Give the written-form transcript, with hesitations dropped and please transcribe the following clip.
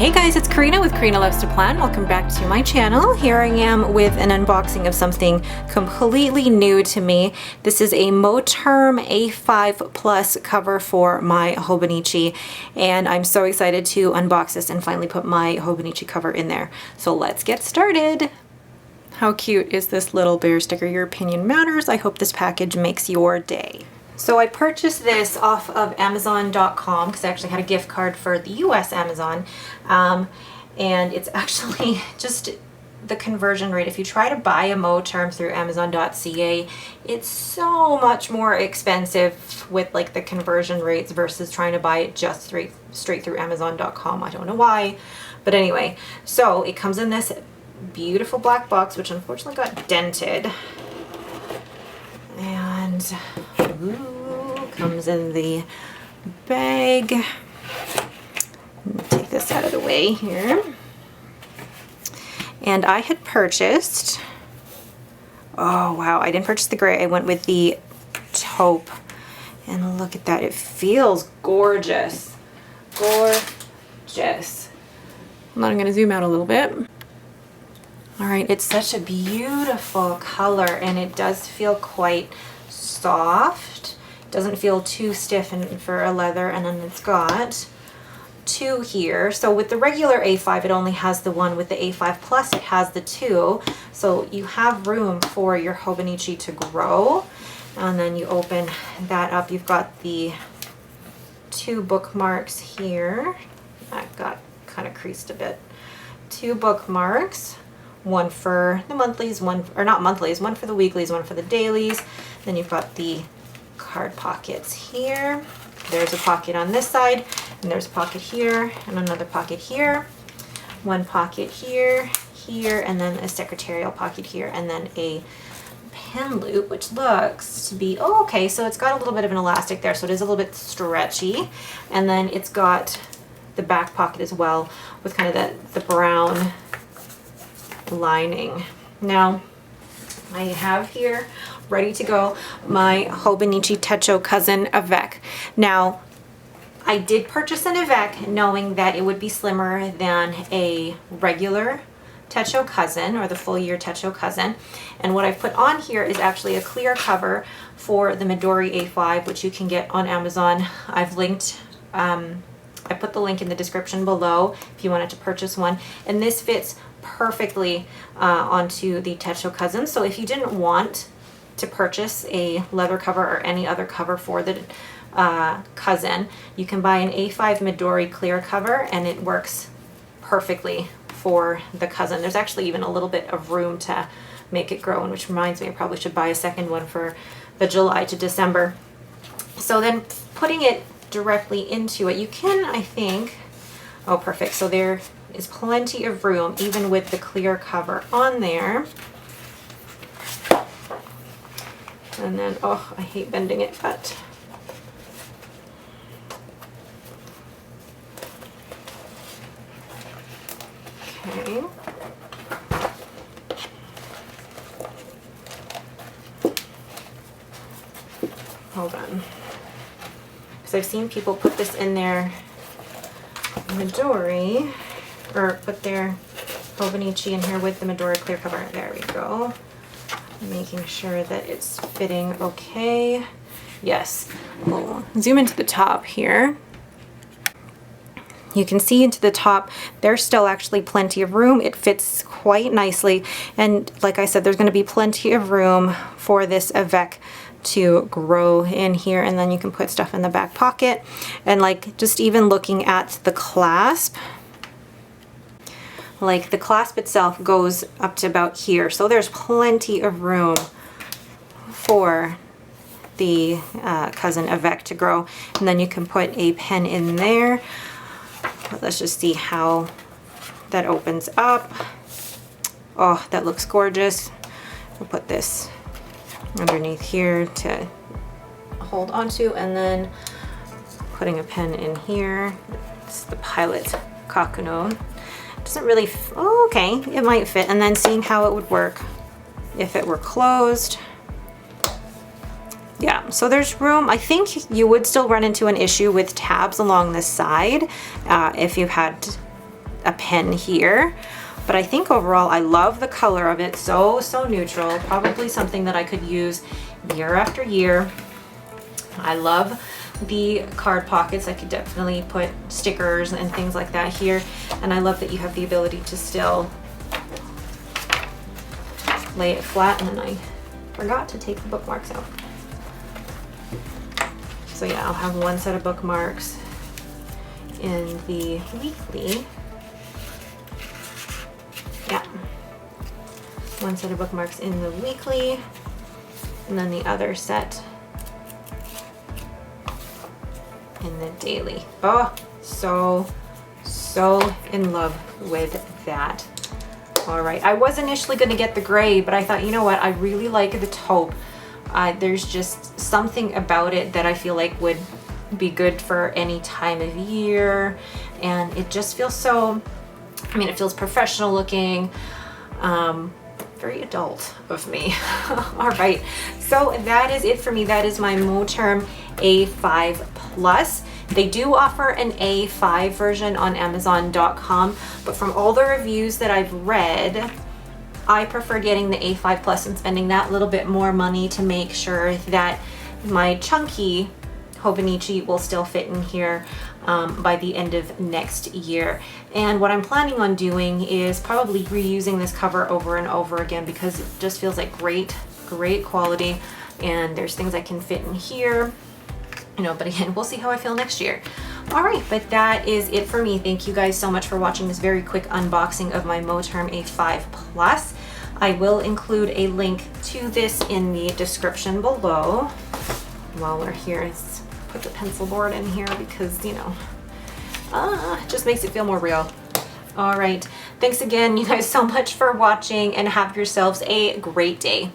Hey guys, it's Karina with KarynaLovesToPlan. Welcome back to my channel. Here I am with an unboxing of something completely new to me. This is a MOTERM A5 Plus cover for my Hobonichi, and I'm so excited to unbox this and finally put my Hobonichi cover in there. So let's get started. How cute is this little bear sticker? Your opinion matters. I hope this package makes your day. So I purchased this off of Amazon.com because I actually had a gift card for the US Amazon. And it's actually just the conversion rate. If you try to buy a MOTERM through Amazon.ca, it's so much more expensive with like the conversion rates versus trying to buy it just straight through Amazon.com. I don't know why, but anyway, so it comes in this beautiful black box, which unfortunately got dented. And comes in the bag. Take this out of the way here. And I had purchased, oh wow, I didn't purchase the gray, I went with the taupe. And look at that, it feels gorgeous. Gorgeous. I'm going to zoom out a little bit. All right, it's such a beautiful color, and it does feel quite soft. Doesn't feel too stiff for a leather, and then it's got two here. So with the regular A5, it only has the one. With the A5 Plus, it has the two. So you have room for your Hobonichi to grow. And then you open that up. You've got the two bookmarks here. That got kind of creased a bit. Two bookmarks. One for the monthlies, one for the weeklies, one for the dailies. Then you've got the card pockets here. There's a pocket on this side, and there's a pocket here, and another pocket here. One pocket here, here, and then a secretarial pocket here, and then a pen loop, which looks to be, oh, okay, so it's got a little bit of an elastic there, so it is a little bit stretchy. And then it's got the back pocket as well with kind of the brown lining. Now I have here ready to go my Hobonichi Techo Cousin Avec. Now I did purchase an Avec knowing that it would be slimmer than a regular Techo Cousin or the full year Techo Cousin, and what I've put on here is actually a clear cover for the Midori A5, which you can get on Amazon. I've linked I put the link in the description below if you wanted to purchase one, and this fits perfectly onto the Techo Cousin. So if you didn't want to purchase a leather cover or any other cover for the Cousin, you can buy an A5 Midori clear cover, and it works perfectly for the Cousin. There's actually even a little bit of room to make it grow, which reminds me I probably should buy a second one for the July to December. So then putting it directly into it, you can, I think, oh perfect, so there is plenty of room even with the clear cover on there. And then, oh, I hate bending it, but okay. Hold on. Because I've seen people put this in their Midori, or put their Hobonichi in here with the Midori clear cover. There we go. Making sure that it's fitting okay. Yes. We'll zoom into the top here. You can see into the top, there's still actually plenty of room. It fits quite nicely. And like I said, there's going to be plenty of room for this Avec to grow in here, and then you can put stuff in the back pocket. And like just even looking at the clasp, like the clasp itself goes up to about here, so there's plenty of room for the Cousin Avec to grow. And then you can put a pen in there. Let's just see how that opens up. Oh, that looks gorgeous. We'll put this underneath here to hold onto, and then putting a pen in here. It's the Pilot Kakuno. Doesn't really, oh, okay, it might fit. And then seeing how it would work if it were closed. Yeah, so there's room. I think you would still run into an issue with tabs along the side if you had a pen here. But I think overall I love the color of it. So neutral. Probably something that I could use year after year. I love the card pockets. I could definitely put stickers and things like that here. And I love that you have the ability to still lay it flat. And I forgot to take the bookmarks out. So yeah, I'll have one set of bookmarks in the weekly. Yeah, one set of bookmarks in the weekly, and then the other set in the daily. Oh, so in love with that. All right, I was initially going to get the gray, but I thought, you know what, I really like the taupe. There's just something about it that I feel like would be good for any time of year, and it just feels so, I mean, it feels professional looking, very adult of me. All right, so that is it for me. That is my MOTERM A5 Plus. They do offer an A5 version on Amazon.com, but from all the reviews that I've read, I prefer getting the A5 Plus and spending that little bit more money to make sure that my chunky Hobonichi will still fit in here by the end of next year. And what I'm planning on doing is probably reusing this cover over and over again because it just feels like great quality, and there's things I can fit in here, you know, but again, we'll see how I feel next year. All right, but that is it for me. Thank you guys so much for watching this very quick unboxing of my MOTERM A5 Plus. I will include a link to this in the description below. While we're here, let's put the pencil board in here because, you know, it just makes it feel more real. All right, thanks again, you guys, so much for watching, and have yourselves a great day.